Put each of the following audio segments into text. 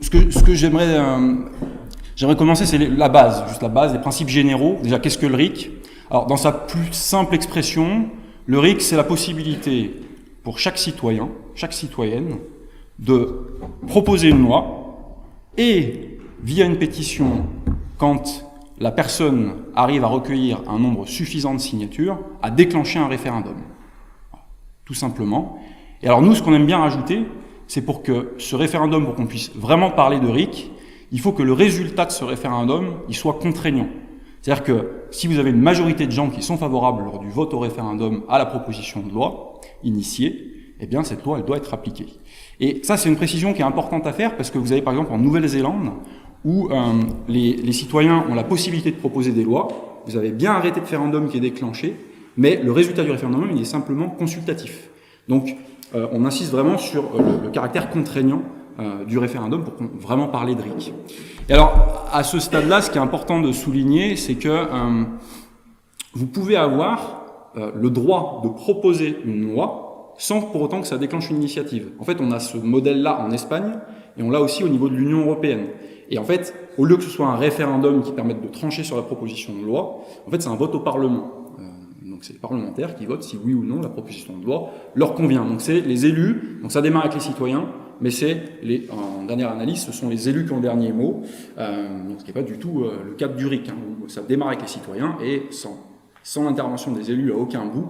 Ce que j'aimerais commencer, c'est la base, juste la base, les principes généraux. Déjà, qu'est-ce que le RIC? Alors, dans sa plus simple expression, le RIC, c'est la possibilité pour chaque citoyen, chaque citoyenne, de proposer une loi et, via une pétition, quand la personne arrive à recueillir un nombre suffisant de signatures, à déclencher un référendum. Tout simplement. Et alors nous, ce qu'on aime bien rajouter, c'est pour que ce référendum, pour qu'on puisse vraiment parler de RIC, il faut que le résultat de ce référendum, il soit contraignant. C'est-à-dire que si vous avez une majorité de gens qui sont favorables lors du vote au référendum à la proposition de loi initiée, eh bien cette loi, elle doit être appliquée. Et ça, c'est une précision qui est importante à faire parce que vous avez par exemple en Nouvelle-Zélande, où les citoyens ont la possibilité de proposer des lois, vous avez bien un référendum qui est déclenché, mais le résultat du référendum, il est simplement consultatif. Donc, on insiste vraiment sur le caractère contraignant du référendum pour vraiment parler de RIC. Et alors, à ce stade-là, ce qui est important de souligner, c'est que vous pouvez avoir le droit de proposer une loi sans pour autant que ça déclenche une initiative. En fait, on a ce modèle-là en Espagne et on l'a aussi au niveau de l'Union européenne. Et en fait, au lieu que ce soit un référendum qui permette de trancher sur la proposition de loi, en fait, c'est un vote au Parlement. Donc c'est les parlementaires qui votent si oui ou non la proposition de loi leur convient. Donc c'est les élus, donc ça démarre avec les citoyens, mais c'est en dernière analyse, ce sont les élus qui ont le dernier mot, donc ce qui n'est pas du tout le cadre du RIC, où ça démarre avec les citoyens et sans l'intervention des élus à aucun bout,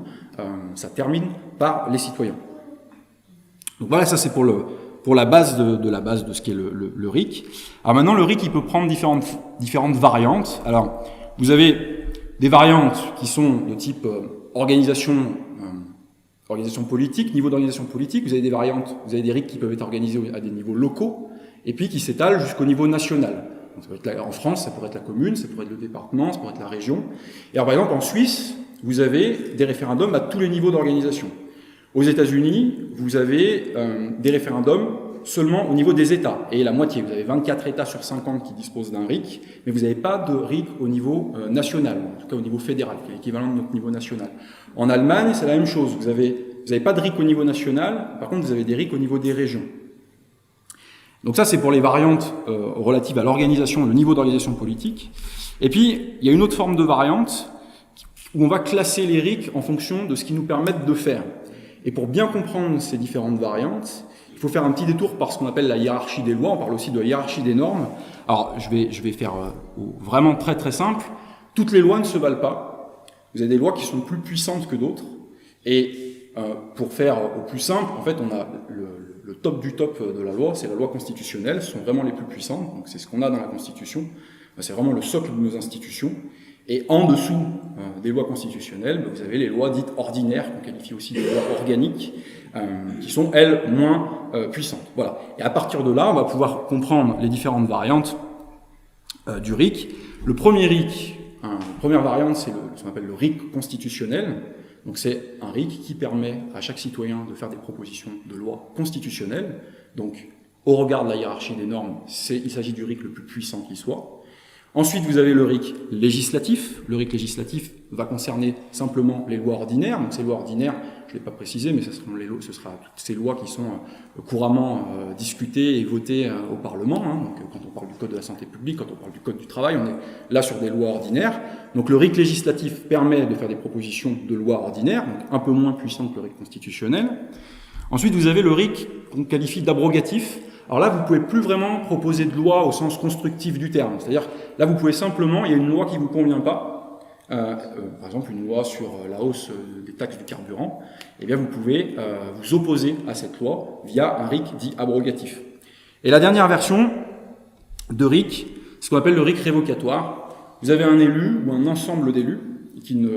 ça termine par les citoyens. Donc voilà, ça c'est pour la base de ce qu'est le RIC. Alors maintenant, le RIC, il peut prendre différentes variantes. Alors, vous avez des variantes qui sont de type organisation politique, niveau d'organisation politique. Vous avez des variantes, vous avez des RIC qui peuvent être organisés à des niveaux locaux, et puis qui s'étalent jusqu'au niveau national. Donc, ça peut être en France, ça pourrait être la commune, ça pourrait être le département, ça pourrait être la région. Et alors, par exemple, en Suisse, vous avez des référendums à tous les niveaux d'organisation. Aux États-Unis, vous avez des référendums seulement au niveau des États, et la moitié. Vous avez 24 États sur 50 qui disposent d'un RIC, mais vous n'avez pas de RIC au niveau national, en tout cas au niveau fédéral, qui est l'équivalent de notre niveau national. En Allemagne, c'est la même chose. Vous n'avez pas de RIC au niveau national, par contre vous avez des RIC au niveau des régions. Donc ça, c'est pour les variantes relatives à l'organisation, le niveau d'organisation politique. Et puis, il y a une autre forme de variante où on va classer les RIC en fonction de ce qu'ils nous permettent de faire. Et pour bien comprendre ces différentes variantes, il faut faire un petit détour par ce qu'on appelle la hiérarchie des lois. On parle aussi de la hiérarchie des normes. Alors, je vais faire vraiment très très simple. Toutes les lois ne se valent pas. Vous avez des lois qui sont plus puissantes que d'autres. Et pour faire au plus simple, en fait, on a le top du top de la loi, c'est la loi constitutionnelle. Ce sont vraiment les plus puissantes. Donc, c'est ce qu'on a dans la Constitution. C'est vraiment le socle de nos institutions. Et en dessous des lois constitutionnelles, vous avez les lois dites ordinaires, qu'on qualifie aussi de lois organiques, qui sont, elles, moins puissantes. Voilà. Et à partir de là, on va pouvoir comprendre les différentes variantes du RIC. Le premier RIC, la première variante, c'est ce qu'on appelle le RIC constitutionnel. Donc c'est un RIC qui permet à chaque citoyen de faire des propositions de loi constitutionnelles. Donc, au regard de la hiérarchie des normes, il s'agit du RIC le plus puissant qui soit. Ensuite, vous avez le RIC législatif. Le RIC législatif va concerner simplement les lois ordinaires. Donc ces lois ordinaires, je ne l'ai pas précisé, mais ce sera toutes ces lois qui sont couramment discutées et votées au Parlement. Donc quand on parle du Code de la santé publique, quand on parle du Code du travail, on est là sur des lois ordinaires. Donc le RIC législatif permet de faire des propositions de lois ordinaires, donc un peu moins puissantes que le RIC constitutionnel. Ensuite, vous avez le RIC qu'on qualifie d'abrogatif. Alors là, vous ne pouvez plus vraiment proposer de loi au sens constructif du terme. C'est-à-dire, là, vous pouvez simplement, il y a une loi qui ne vous convient pas, par exemple une loi sur la hausse des taxes du carburant, eh bien vous pouvez vous opposer à cette loi via un RIC dit abrogatif. Et la dernière version de RIC, ce qu'on appelle le RIC révocatoire. Vous avez un élu ou un ensemble d'élus qui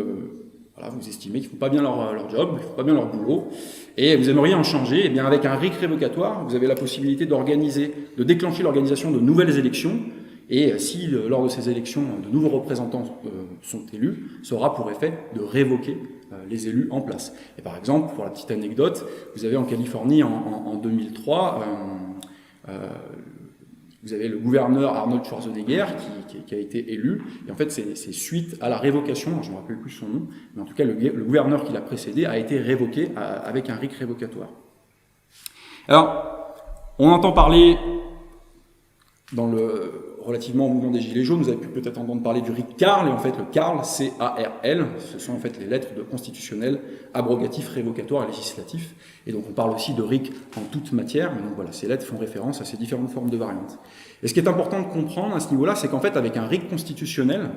vous estimez qu'ils ne font pas bien leur job, ils ne font pas bien leur boulot, et vous aimeriez en changer. Et bien avec un RIC révocatoire, vous avez la possibilité de déclencher l'organisation de nouvelles élections, et si lors de ces élections, de nouveaux représentants sont élus, ça aura pour effet de révoquer les élus en place. Et par exemple, pour la petite anecdote, vous avez en Californie en 2003, vous avez le gouverneur Arnold Schwarzenegger qui a été élu, et en fait c'est suite à la révocation, je ne me rappelle plus son nom, mais en tout cas le gouverneur qui l'a précédé a été révoqué avec un RIC révocatoire. Alors, on entend parler relativement au mouvement des Gilets jaunes, vous avez pu peut-être entendre parler du RIC Carl, et en fait le Carl, C-A-R-L, ce sont en fait les lettres de constitutionnel, abrogatif, révocatoire et législatif, et donc on parle aussi de RIC en toute matière, mais donc voilà, ces lettres font référence à ces différentes formes de variantes. Et ce qui est important de comprendre à ce niveau-là, c'est qu'en fait avec un RIC constitutionnel,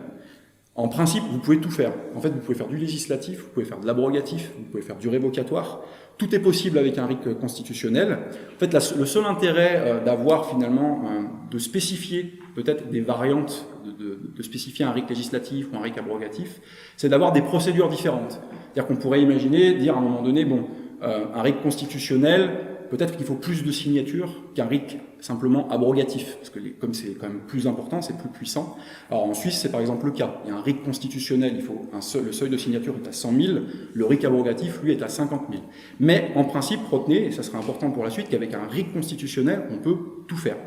en principe, vous pouvez tout faire. En fait, vous pouvez faire du législatif, vous pouvez faire de l'abrogatif, vous pouvez faire du révocatoire. Tout est possible avec un RIC constitutionnel. En fait, le seul intérêt d'avoir finalement, de spécifier peut-être des variantes, de spécifier un RIC législatif ou un RIC abrogatif, c'est d'avoir des procédures différentes. C'est-à-dire qu'on pourrait imaginer, dire à un moment donné, bon, un RIC constitutionnel, peut-être qu'il faut plus de signatures qu'un RIC simplement abrogatif, parce que comme c'est quand même plus important, c'est plus puissant. Alors en Suisse, c'est par exemple le cas. Il y a un RIC constitutionnel, le seuil de signature est à 100 000, le RIC abrogatif, lui, est à 50 000. Mais en principe, retenez, et ça sera important pour la suite, qu'avec un RIC constitutionnel, on peut tout faire.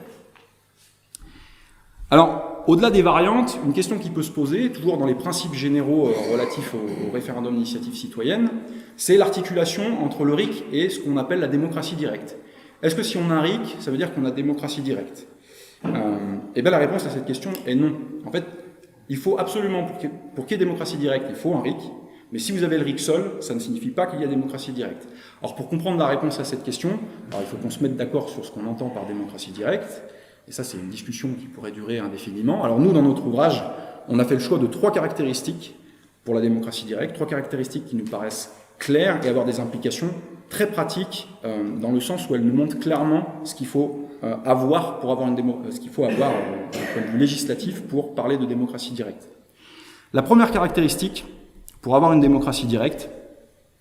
Alors, au-delà des variantes, une question qui peut se poser, toujours dans les principes généraux relatifs au référendum d'initiative citoyenne, c'est l'articulation entre le RIC et ce qu'on appelle la démocratie directe. Est-ce que si on a un RIC, ça veut dire qu'on a démocratie directe? Eh bien la réponse à cette question est non. En fait, il faut absolument, pour qu'il y ait démocratie directe, il faut un RIC, mais si vous avez le RIC seul, ça ne signifie pas qu'il y a démocratie directe. Alors pour comprendre la réponse à cette question, alors il faut qu'on se mette d'accord sur ce qu'on entend par démocratie directe, et ça c'est une discussion qui pourrait durer indéfiniment. Alors nous, dans notre ouvrage, on a fait le choix de 3 caractéristiques pour la démocratie directe, 3 caractéristiques qui nous paraissent claires et avoir des implications très pratiques dans le sens où elles nous montrent clairement ce qu'il faut avoir pour avoir ce qu'il faut avoir d'un point de vue législatif pour parler de démocratie directe. La première caractéristique, pour avoir une démocratie directe,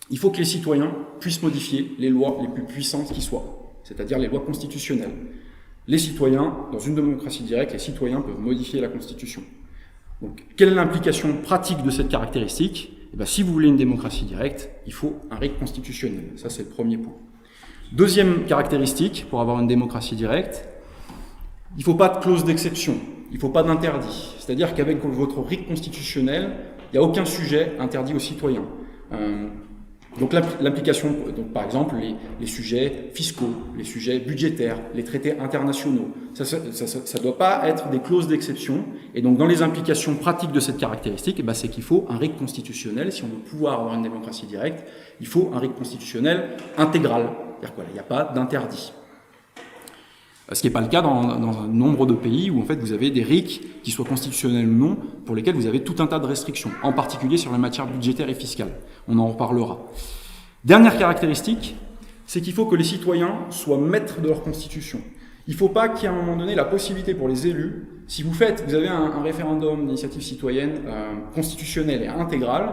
il faut que les citoyens puissent modifier les lois les plus puissantes qui soient, c'est-à-dire les lois constitutionnelles. Les citoyens, dans une démocratie directe, les citoyens peuvent modifier la Constitution. Donc, quelle est l'implication pratique de cette caractéristique? Eh bien, si vous voulez une démocratie directe, il faut un RIC constitutionnel. Ça, c'est le premier point. Deuxième caractéristique, pour avoir une démocratie directe, il ne faut pas de clause d'exception, il ne faut pas d'interdit. C'est-à-dire qu'avec votre RIC constitutionnel, il n'y a aucun sujet interdit aux citoyens. Donc l'implication, par exemple, les sujets fiscaux, les sujets budgétaires, les traités internationaux, ça ne doit pas être des clauses d'exception. Et donc dans les implications pratiques de cette caractéristique, eh ben, c'est qu'il faut un RIC constitutionnel. Si on veut pouvoir avoir une démocratie directe, il faut un RIC constitutionnel intégral. C'est-à-dire quoi, il n'y a pas d'interdit. Ce qui n'est pas le cas dans un nombre de pays où en fait vous avez des RIC, qui soient constitutionnels ou non, pour lesquels vous avez tout un tas de restrictions, en particulier sur la matière budgétaire et fiscale. On en reparlera. Dernière caractéristique, c'est qu'il faut que les citoyens soient maîtres de leur constitution. Il ne faut pas qu'il y ait à un moment donné la possibilité pour les élus, si vous avez un référendum d'initiative citoyenne constitutionnel et intégral,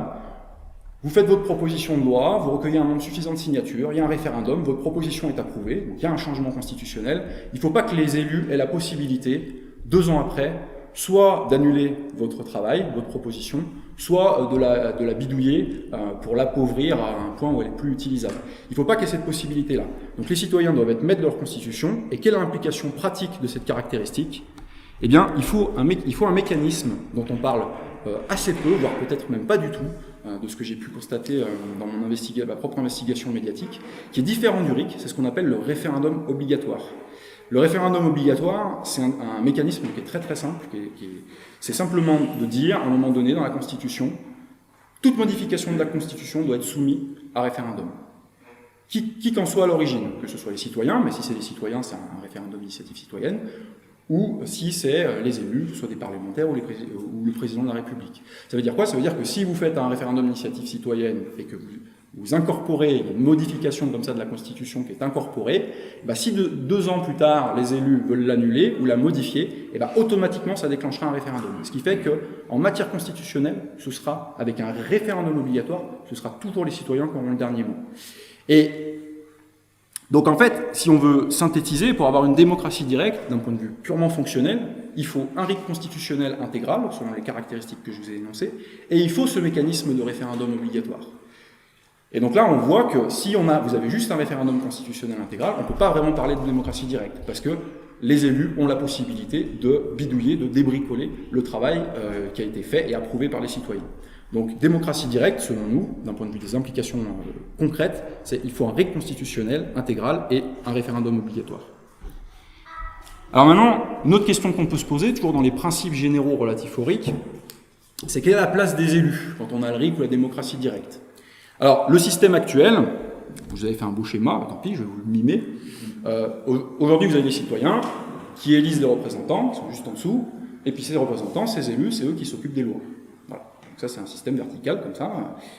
vous faites votre proposition de loi, vous recueillez un nombre suffisant de signatures, il y a un référendum, votre proposition est approuvée, donc il y a un changement constitutionnel. Il ne faut pas que les élus aient la possibilité, 2 ans après, soit d'annuler votre travail, votre proposition, soit de la bidouiller pour l'appauvrir à un point où elle est plus utilisable. Il ne faut pas qu'il y ait cette possibilité-là. Donc les citoyens doivent être maîtres de leur constitution. Et quelle est l'implication pratique de cette caractéristique? Eh bien, il faut un mécanisme dont on parle assez peu, voire peut-être même pas du tout, de ce que j'ai pu constater dans ma propre investigation médiatique, qui est différent du RIC, c'est ce qu'on appelle le référendum obligatoire. Le référendum obligatoire, c'est un mécanisme qui est très très simple, c'est simplement de dire, à un moment donné dans la Constitution, toute modification de la Constitution doit être soumise à référendum. Qui qu'en soit à l'origine, que ce soit les citoyens, mais si c'est les citoyens, c'est un référendum d'initiative citoyenne, ou si c'est les élus, soit des parlementaires ou le président de la République. Ça veut dire quoi? Ça veut dire que si vous faites un référendum d'initiative citoyenne et que vous incorporez une modification comme ça de la Constitution qui est incorporée, bah si 2 ans plus tard, les élus veulent l'annuler ou la modifier, et bah automatiquement ça déclenchera un référendum. Ce qui fait qu'en matière constitutionnelle, ce sera, avec un référendum obligatoire, ce sera toujours les citoyens qui auront le dernier mot. Et donc en fait, si on veut synthétiser, pour avoir une démocratie directe, d'un point de vue purement fonctionnel, il faut un RIC constitutionnel intégral, selon les caractéristiques que je vous ai énoncées, et il faut ce mécanisme de référendum obligatoire. Et donc là, on voit que si vous avez juste un référendum constitutionnel intégral, on ne peut pas vraiment parler de démocratie directe, parce que les élus ont la possibilité de bidouiller, de débricoler le travail qui a été fait et approuvé par les citoyens. Donc, démocratie directe, selon nous, d'un point de vue des implications concrètes, il faut un RIC constitutionnel intégral et un référendum obligatoire. Alors maintenant, une autre question qu'on peut se poser, toujours dans les principes généraux relatifs au RIC, c'est quelle est la place des élus quand on a le RIC ou la démocratie directe? Alors, le système actuel, vous avez fait un beau schéma, tant pis, je vais vous le mimer. Aujourd'hui, vous avez des citoyens qui élisent des représentants, qui sont juste en dessous, et puis ces représentants, ces élus, c'est eux qui s'occupent des lois. Voilà. Donc ça, c'est un système vertical comme ça.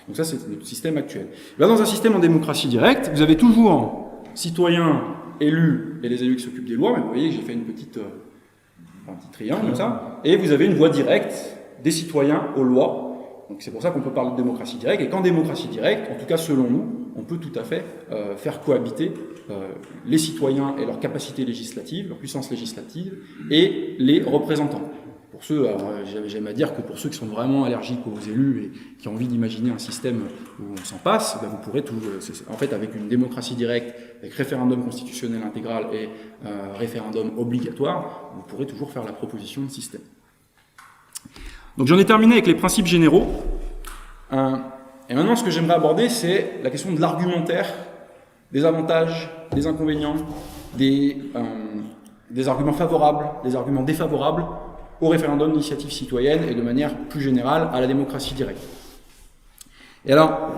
Donc ça, c'est notre système actuel. Là, dans un système en démocratie directe, vous avez toujours citoyens, élus et les élus qui s'occupent des lois. Mais vous voyez, j'ai fait un petit triangle comme ça. Et vous avez une voie directe des citoyens aux lois. Donc c'est pour ça qu'on peut parler de démocratie directe. Et qu'en démocratie directe, en tout cas selon nous, on peut tout à fait faire cohabiter les citoyens et leur capacité législative, leur puissance législative, et les représentants. Pour ceux, j'aime à dire que pour ceux qui sont vraiment allergiques aux élus et qui ont envie d'imaginer un système où on s'en passe, ben vous pourrez tout, en fait, avec une démocratie directe, avec référendum constitutionnel intégral et référendum obligatoire, vous pourrez toujours faire la proposition de système. Donc j'en ai terminé avec les principes généraux. Et maintenant, ce que j'aimerais aborder, c'est la question de l'argumentaire, des avantages, des inconvénients, des arguments favorables, des arguments défavorables au référendum d'initiative citoyenne et de manière plus générale à la démocratie directe. Et alors,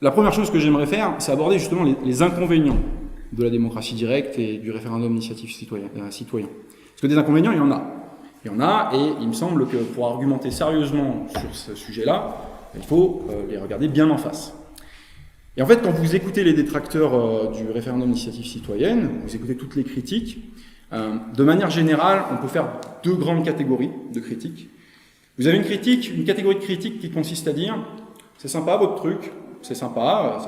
la première chose que j'aimerais faire, c'est aborder justement les inconvénients de la démocratie directe et du référendum d'initiative citoyen. Parce que des inconvénients, il y en a. Il y en a, et il me semble que pour argumenter sérieusement sur ce sujet-là, il faut les regarder bien en face. Et en fait, quand vous écoutez les détracteurs du référendum d'initiative citoyenne, vous écoutez toutes les critiques, de manière générale, on peut faire deux grandes catégories de critiques. Vous avez une catégorie de critiques qui consiste à dire « c'est sympa votre truc, c'est sympa,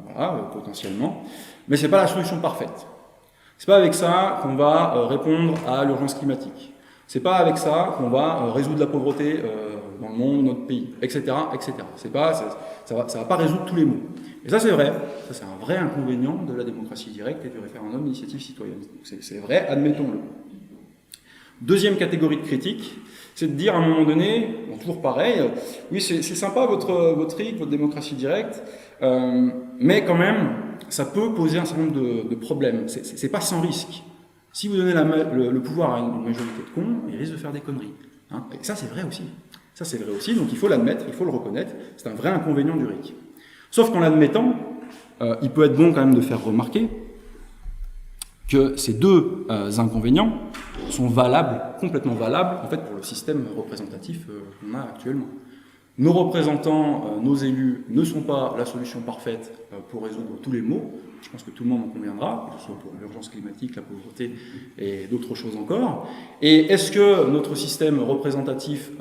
voilà, potentiellement, mais c'est pas la solution parfaite. C'est pas avec ça qu'on va répondre à l'urgence climatique. C'est pas avec ça qu'on va résoudre la pauvreté dans le monde, notre pays, etc., etc. Ça va pas résoudre tous les maux. Et ça, c'est vrai. Ça, c'est un vrai inconvénient de la démocratie directe et du référendum d'initiative citoyenne. C'est vrai, admettons-le. Deuxième catégorie de critique, c'est de dire à un moment donné, bon, toujours pareil, oui, c'est sympa votre RIC, votre démocratie directe, mais quand même, ça peut poser un certain nombre de problèmes. C'est pas sans risque. Si vous donnez le pouvoir à une majorité de cons, il risque de faire des conneries. Hein. Et ça, c'est vrai aussi. Ça, c'est vrai aussi, donc il faut l'admettre, il faut le reconnaître. C'est un vrai inconvénient du RIC. Sauf qu'en l'admettant, il peut être bon quand même de faire remarquer que ces deux inconvénients sont valables, complètement valables, en fait, pour le système représentatif qu'on a actuellement. Nos représentants, nos élus ne sont pas la solution parfaite pour résoudre tous les maux. Je pense que tout le monde en conviendra, que ce soit pour l'urgence climatique, la pauvreté et d'autres choses encore. Et est-ce que notre système représentatif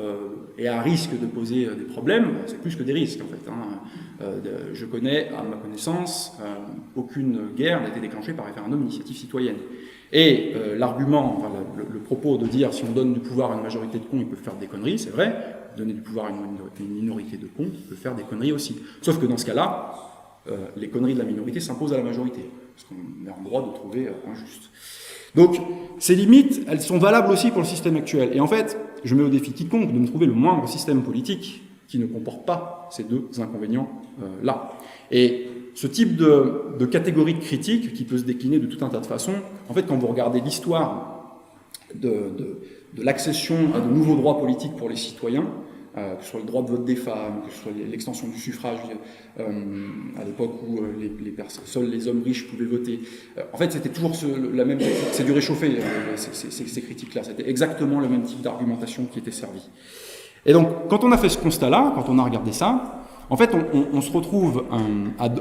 est à risque de poser des problèmes? C'est plus que des risques, en fait. Hein. Je connais, à ma connaissance, aucune guerre n'a été déclenchée par référendum d'initiative citoyenne. Et l'argument, enfin, le propos de dire si on donne du pouvoir à une majorité de cons, ils peuvent faire des conneries, c'est vrai. Donner du pouvoir à une minorité de cons, ils peuvent faire des conneries aussi. Sauf que dans ce cas-là, les conneries de la minorité s'imposent à la majorité, parce qu'on est en droit de trouver injuste. Donc, ces limites, elles sont valables aussi pour le système actuel. Et en fait, je mets au défi quiconque de me trouver le moindre système politique qui ne comporte pas ces deux inconvénients-là. Et ce type de catégorie de critique, qui peut se décliner de tout un tas de façons, en fait, quand vous regardez l'histoire de l'accession à de nouveaux droits politiques pour les citoyens, que ce soit le droit de vote des femmes, que ce soit l'extension du suffrage à l'époque où seuls les hommes riches pouvaient voter. En fait, c'était toujours la même... C'est du réchauffé, ces critiques-là. C'était exactement le même type d'argumentation qui était servi. Et donc, quand on a fait ce constat-là, quand on a regardé ça, en fait, on se retrouve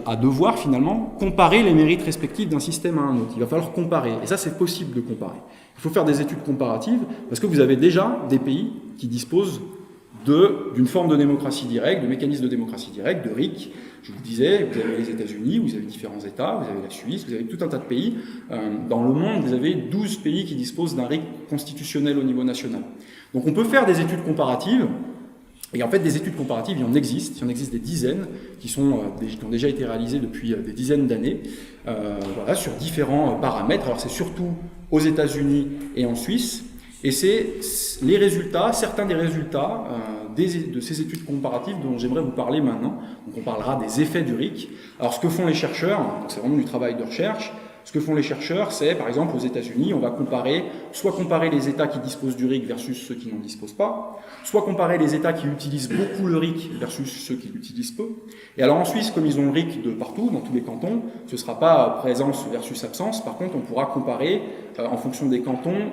à devoir, finalement, comparer les mérites respectifs d'un système à un autre. Il va falloir comparer. Et ça, c'est possible de comparer. Il faut faire des études comparatives, parce que vous avez déjà des pays qui disposent d'une forme de démocratie directe, de mécanisme de démocratie directe, de RIC. Je vous disais, vous avez les États-Unis, vous avez différents États, vous avez la Suisse, vous avez tout un tas de pays. Dans le monde, vous avez 12 pays qui disposent d'un RIC constitutionnel au niveau national. Donc on peut faire des études comparatives, et en fait des études comparatives, il y en existe des dizaines qui ont déjà été réalisées depuis des dizaines d'années, voilà, sur différents paramètres. Alors c'est surtout aux États-Unis et en Suisse, et c'est les résultats, certains des résultats de ces études comparatives dont j'aimerais vous parler maintenant. Donc on parlera des effets du RIC. Alors ce que font les chercheurs, c'est vraiment du travail de recherche, Ce que font les chercheurs, c'est, par exemple, aux États-Unis, on va soit comparer les États qui disposent du RIC versus ceux qui n'en disposent pas, soit comparer les États qui utilisent beaucoup le RIC versus ceux qui l'utilisent peu. Et alors en Suisse, comme ils ont le RIC de partout, dans tous les cantons, ce ne sera pas présence versus absence. Par contre, on pourra comparer, en fonction des cantons,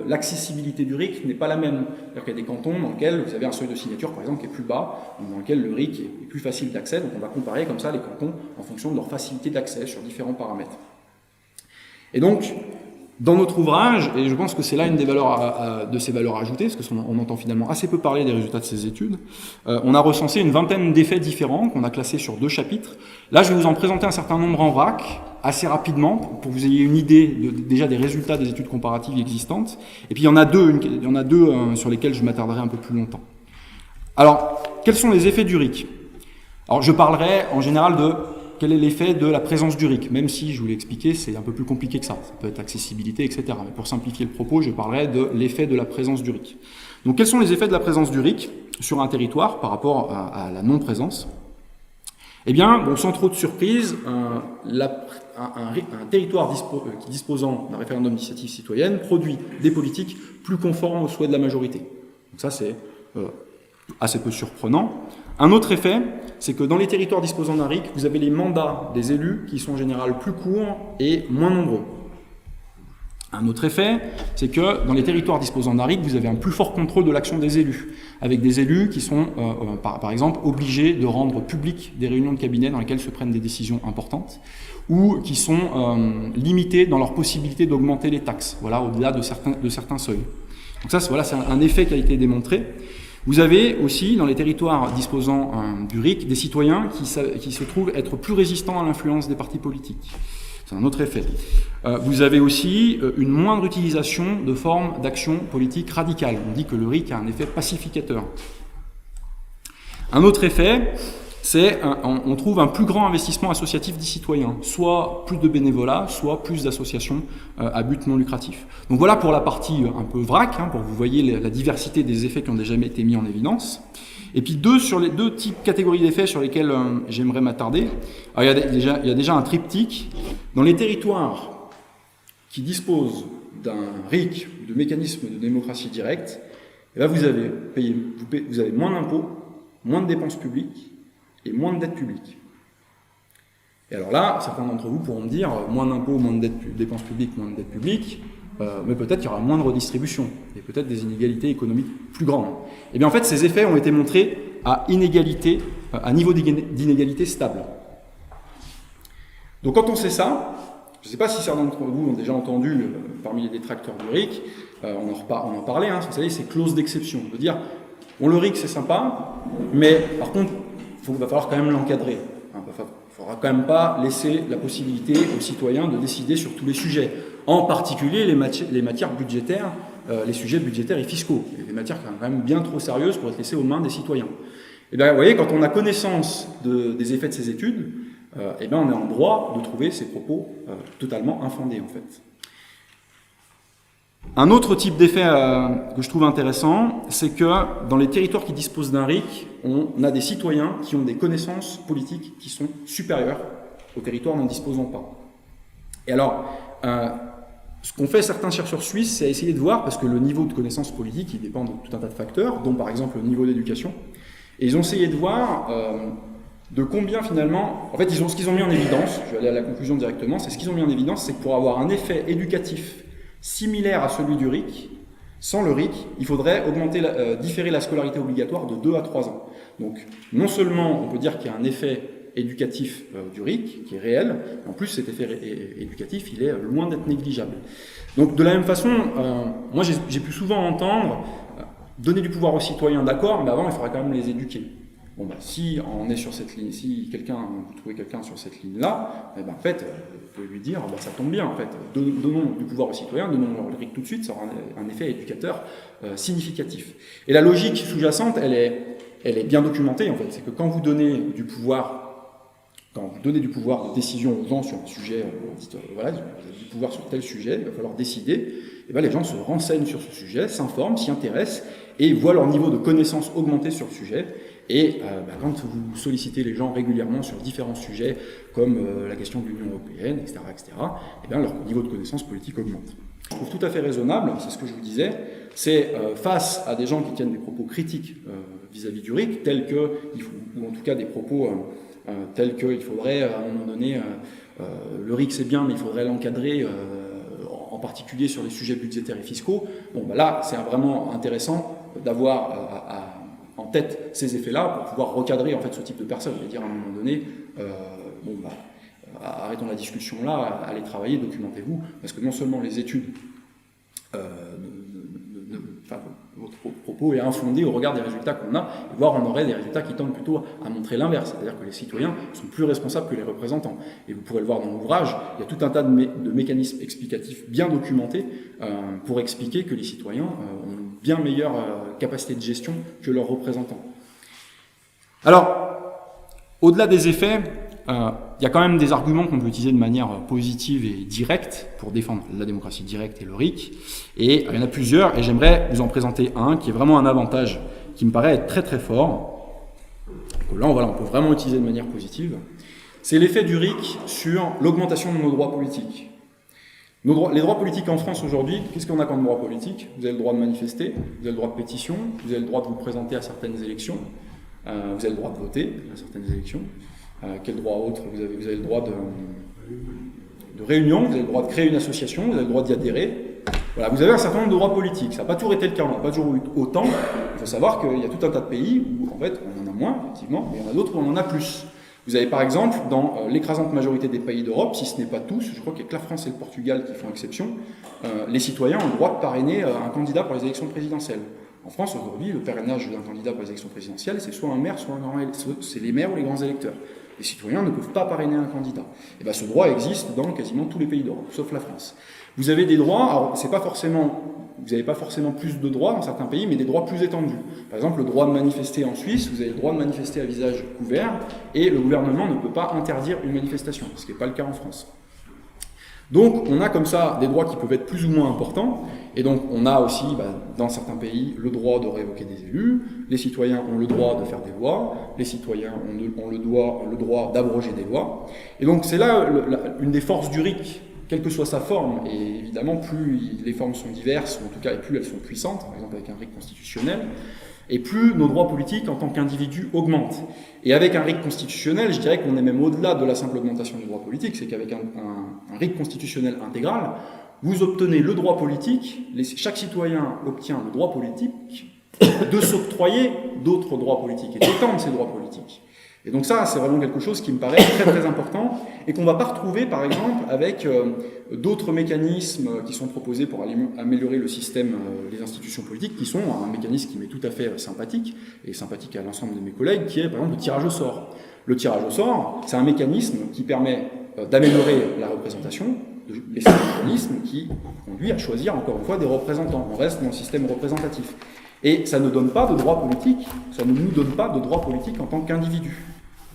l'accessibilité du RIC n'est pas la même. C'est-à-dire qu'il y a des cantons dans lesquels vous avez un seuil de signature, par exemple, qui est plus bas, dans lequel le RIC est plus facile d'accès. Donc on va comparer comme ça les cantons en fonction de leur facilité d'accès sur différents paramètres. Et donc, dans notre ouvrage, et je pense que c'est là une des valeurs de ces valeurs ajoutées, parce qu'on entend finalement assez peu parler des résultats de ces études, on a recensé une vingtaine d'effets différents qu'on a classés sur 2 chapitres. Là, je vais vous en présenter un certain nombre en vrac, assez rapidement, pour que vous ayez une idée déjà des résultats des études comparatives existantes. Et puis il y en a deux sur lesquels je m'attarderai un peu plus longtemps. Alors, quels sont les effets du RIC? Alors, je parlerai en général de quel est l'effet de la présence du RIC, même si, je vous l'ai expliqué, c'est un peu plus compliqué que ça. Ça peut être accessibilité, etc. Mais pour simplifier le propos, je parlerai de l'effet de la présence du RIC. Donc, quels sont les effets de la présence du RIC sur un territoire par rapport à la non-présence? Eh bien, bon, sans trop de surprise, un territoire qui disposant d'un référendum d'initiative citoyenne produit des politiques plus conformes aux souhaits de la majorité. Donc ça, c'est assez peu surprenant. Un autre effet, c'est que dans les territoires disposant d'un RIC, vous avez les mandats des élus qui sont en général plus courts et moins nombreux. Un autre effet, c'est que dans les territoires disposant d'un RIC, vous avez un plus fort contrôle de l'action des élus, avec des élus qui sont, par exemple, obligés de rendre publiques des réunions de cabinet dans lesquelles se prennent des décisions importantes, ou qui sont limités dans leur possibilité d'augmenter les taxes, voilà, au-delà de certains seuils. Donc ça, voilà, c'est un effet qui a été démontré. Vous avez aussi, dans les territoires disposant du RIC, des citoyens qui se trouvent être plus résistants à l'influence des partis politiques. C'est un autre effet. Vous avez aussi une moindre utilisation de formes d'action politique radicale. On dit que le RIC a un effet pacificateur. Un autre effet, c'est on trouve un plus grand investissement associatif des citoyens, soit plus de bénévolat, soit plus d'associations à but non lucratif. Donc voilà pour la partie un peu vrac, pour que vous voyez la diversité des effets qui ont déjà été mis en évidence. Et puis sur les 2 types catégories d'effets sur lesquels j'aimerais m'attarder. Alors il y a déjà un triptyque. Dans les territoires qui disposent d'un RIC, de mécanisme de démocratie directe, et là vous avez moins d'impôts, moins de dépenses publiques et moins de dettes publiques. Et alors là, certains d'entre vous pourront me dire moins d'impôts, moins de dépenses publiques, moins de dettes publiques, mais peut-être qu'il y aura moins de redistribution et peut-être des inégalités économiques plus grandes. Et bien en fait, ces effets ont été montrés à niveau d'inégalité stable. Donc quand on sait ça, je ne sais pas si certains d'entre vous ont déjà entendu parmi les détracteurs du RIC, on en parlait, vous savez, c'est clause d'exception. On veut dire, bon, le RIC c'est sympa, mais par contre, il va falloir quand même l'encadrer. Il ne faudra quand même pas laisser la possibilité aux citoyens de décider sur tous les sujets, en particulier les matières budgétaires, les sujets budgétaires et fiscaux, des matières quand même bien trop sérieuses pour être laissées aux mains des citoyens. Et bien, vous voyez, quand on a connaissance des effets de ces études, et bien on est en droit de trouver ces propos totalement infondés en fait. Un autre type d'effet que je trouve intéressant, c'est que dans les territoires qui disposent d'un RIC, on a des citoyens qui ont des connaissances politiques qui sont supérieures aux territoires n'en disposant pas. Et alors, ce qu'ont fait certains chercheurs suisses, c'est essayer de voir, parce que le niveau de connaissances politiques, il dépend de tout un tas de facteurs, dont par exemple le niveau d'éducation, et ils ont essayé de voir de combien finalement, en fait ce qu'ils ont mis en évidence, je vais aller à la conclusion directement, c'est ce qu'ils ont mis en évidence, c'est que pour avoir un effet éducatif similaire à celui du RIC, sans le RIC, il faudrait différer la scolarité obligatoire de 2 à 3 ans. Donc non seulement on peut dire qu'il y a un effet éducatif du RIC qui est réel, mais en plus cet effet éducatif il est loin d'être négligeable. Donc de la même façon, moi j'ai pu souvent entendre donner du pouvoir aux citoyens, d'accord, mais avant il faudra quand même les éduquer. Bon bah si on est sur cette ligne, si vous trouvez quelqu'un sur cette ligne-là, eh ben, en fait, vous pouvez lui dire, bah, ça tombe bien en fait, donnons du pouvoir aux citoyens, donnons le RIC tout de suite, ça aura un effet éducateur significatif. Et la logique sous-jacente, elle est bien documentée en fait, c'est que quand vous donnez du pouvoir de décision aux gens sur un sujet, voilà, vous avez du pouvoir sur tel sujet, il va falloir décider, et ben, les gens se renseignent sur ce sujet, s'informent, s'y intéressent, et voient leur niveau de connaissance augmenter sur le sujet. Et quand vous sollicitez les gens régulièrement sur différents sujets, comme la question de l'Union européenne, etc., eh bien, leur niveau de connaissance politique augmente. Je trouve tout à fait raisonnable, c'est ce que je vous disais, c'est face à des gens qui tiennent des propos critiques vis-à-vis du RIC, tels que, ou en tout cas des propos tels qu'il faudrait à un moment donné, le RIC c'est bien, mais il faudrait l'encadrer, en particulier sur les sujets budgétaires et fiscaux. Bon, là, c'est vraiment intéressant d'avoir en tête ces effets-là pour pouvoir recadrer en fait ce type de personnes et dire à un moment donné, arrêtons la discussion là, allez travailler, documentez-vous, parce que non seulement les études, votre propos est infondé au regard des résultats qu'on a, voire on aurait des résultats qui tendent plutôt à montrer l'inverse, c'est-à-dire que les citoyens sont plus responsables que les représentants. Et vous pourrez le voir dans l'ouvrage, il y a tout un tas de mécanismes explicatifs bien documentés pour expliquer que les citoyens ont une bien meilleure capacité de gestion que leurs représentants. Alors, au-delà des effets, il y a quand même des arguments qu'on peut utiliser de manière positive et directe pour défendre la démocratie directe et le RIC. Et il y en a plusieurs, et j'aimerais vous en présenter un qui est vraiment un avantage qui me paraît être très très fort. Donc là, on peut vraiment utiliser de manière positive. C'est l'effet du RIC sur l'augmentation de nos droits politiques. Les droits politiques en France aujourd'hui, qu'est-ce qu'on a comme droits politiques? Vous avez le droit de manifester, vous avez le droit de pétition, vous avez le droit de vous présenter à certaines élections, vous avez le droit de voter à certaines élections. Quel droit autre? Vous avez le droit de réunion, vous avez le droit de créer une association, vous avez le droit d'y adhérer. Voilà, vous avez un certain nombre de droits politiques. Ça n'a pas toujours été le cas, on n'a pas toujours eu autant. Il faut savoir qu'il y a tout un tas de pays où en fait on en a moins, effectivement, mais il y en a d'autres où on en a plus. Vous avez par exemple, dans l'écrasante majorité des pays d'Europe, si ce n'est pas tous, je crois qu'il n'y a que la France et le Portugal qui font exception, les citoyens ont le droit de parrainer un candidat pour les élections présidentielles. En France, aujourd'hui, le parrainage d'un candidat pour les élections présidentielles, c'est soit un maire, soit c'est les maires ou les grands électeurs. Les citoyens ne peuvent pas parrainer un candidat. Et bien, ce droit existe dans quasiment tous les pays d'Europe, sauf la France. Vous avez des droits, alors c'est pas forcément, vous n'avez pas forcément plus de droits dans certains pays, mais des droits plus étendus. Par exemple, le droit de manifester en Suisse, vous avez le droit de manifester à visage couvert, et le gouvernement ne peut pas interdire une manifestation, ce qui n'est pas le cas en France. Donc, on a comme ça des droits qui peuvent être plus ou moins importants, et donc on a aussi, dans certains pays, le droit de révoquer des élus, les citoyens ont le droit de faire des lois, les citoyens ont le droit d'abroger des lois, et donc c'est là une des forces du RIC, quelle que soit sa forme, et évidemment plus les formes sont diverses, ou en tout cas plus elles sont puissantes, par exemple avec un RIC constitutionnel, et plus nos droits politiques en tant qu'individus augmentent. Et avec un RIC constitutionnel, je dirais qu'on est même au-delà de la simple augmentation du droit politique, c'est qu'avec un RIC constitutionnel intégral, vous obtenez le droit politique, chaque citoyen obtient le droit politique de s'octroyer d'autres droits politiques et d'étendre ces droits politiques. Et donc ça, c'est vraiment quelque chose qui me paraît très très important et qu'on ne va pas retrouver par exemple avec d'autres mécanismes qui sont proposés pour améliorer le système des institutions politiques, qui sont un mécanisme qui m'est tout à fait sympathique et sympathique à l'ensemble de mes collègues, qui est par exemple le tirage au sort. Le tirage au sort, c'est un mécanisme qui permet d'améliorer la représentation, et c'est un mécanisme qui conduit à choisir encore une fois des représentants. On reste dans le système représentatif. Et ça ne donne pas de droit politique, ça ne nous donne pas de droit politique en tant qu'individu,